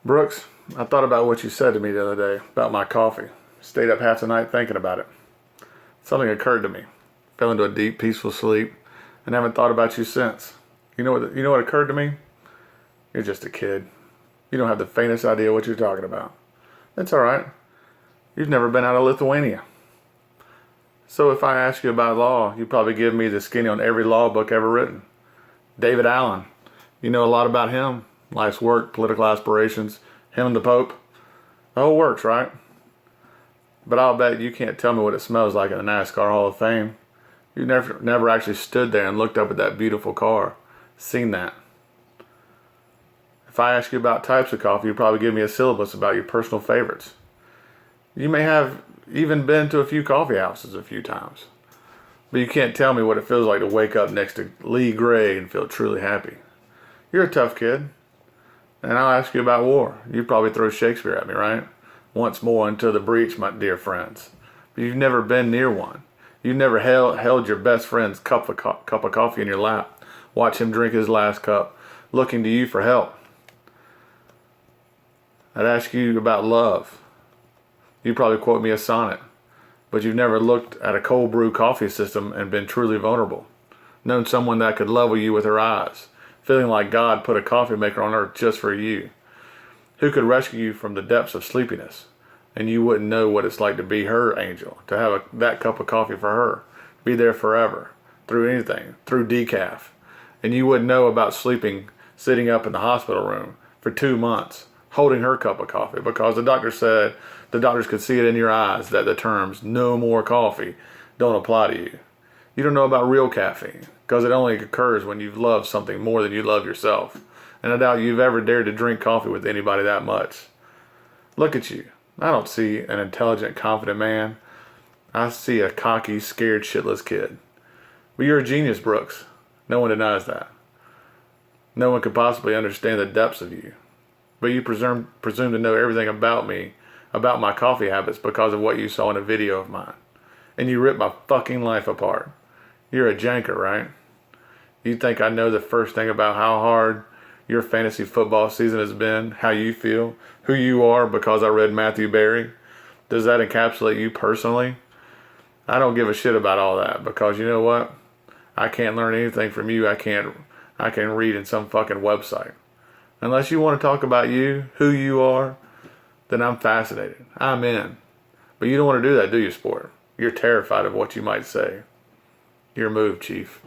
Brooks, I thought about what you said to me the other day about my coffee. Stayed up half the night thinking about it. Something occurred to me. Fell into a deep, peaceful sleep, and haven't thought about you since. You know what occurred to me? You're just a kid. You don't have the faintest idea what you're talking about. That's all right. You've never been out of Lithuania. So if I ask you about law, you'd probably give me the skinny on every law book ever written. David Allen. You know a lot about him. Life's work, political aspirations, him and the Pope. The whole works, right? But I'll bet you can't tell me what it smells like in the NASCAR Hall of Fame. You never actually stood there and looked up at that beautiful car. Seen that. If I ask you about types of coffee, you'd probably give me a syllabus about your personal favorites. You may have even been to a few coffee houses a few times. But you can't tell me what it feels like to wake up next to Lee Gray and feel truly happy. You're a tough kid. And I'll ask you about war. You'd probably throw Shakespeare at me, right? Once more into the breach, my dear friends. But you've never been near one. You've never held your best friend's cup of coffee in your lap. Watch him drink his last cup, looking to you for help. I'd ask you about love. You'd probably quote me a sonnet. But you've never looked at a cold brew coffee system and been truly vulnerable. Known someone that could level you with her eyes. Feeling like God put a coffee maker on earth just for you. Who could rescue you from the depths of sleepiness? And you wouldn't know what it's like to be her angel. To have that cup of coffee for her. Be there forever. Through anything. Through decaf. And you wouldn't know about sitting up in the hospital room for 2 months. Holding her cup of coffee. Because the doctors could see it in your eyes that the terms no more coffee don't apply to you. You don't know about real caffeine. Because it only occurs when you've loved something more than you love yourself. And I doubt you've ever dared to drink coffee with anybody that much. Look at you. I don't see an intelligent, confident man. I see a cocky, scared, shitless kid. But you're a genius, Brooks. No one denies that. No one could possibly understand the depths of you. But you presume to know everything about me, about my coffee habits because of what you saw in a video of mine. And you ripped my fucking life apart. You're a janker, right? You think I know the first thing about how hard your fantasy football season has been, how you feel, who you are because I read Matthew Berry? Does that encapsulate you personally? I don't give a shit about all that because you know what? I can't learn anything from you I can read in some fucking website. Unless you want to talk about you, who you are, then I'm fascinated. I'm in. But you don't want to do that, do you, sport? You're terrified of what you might say. Your move, Chief.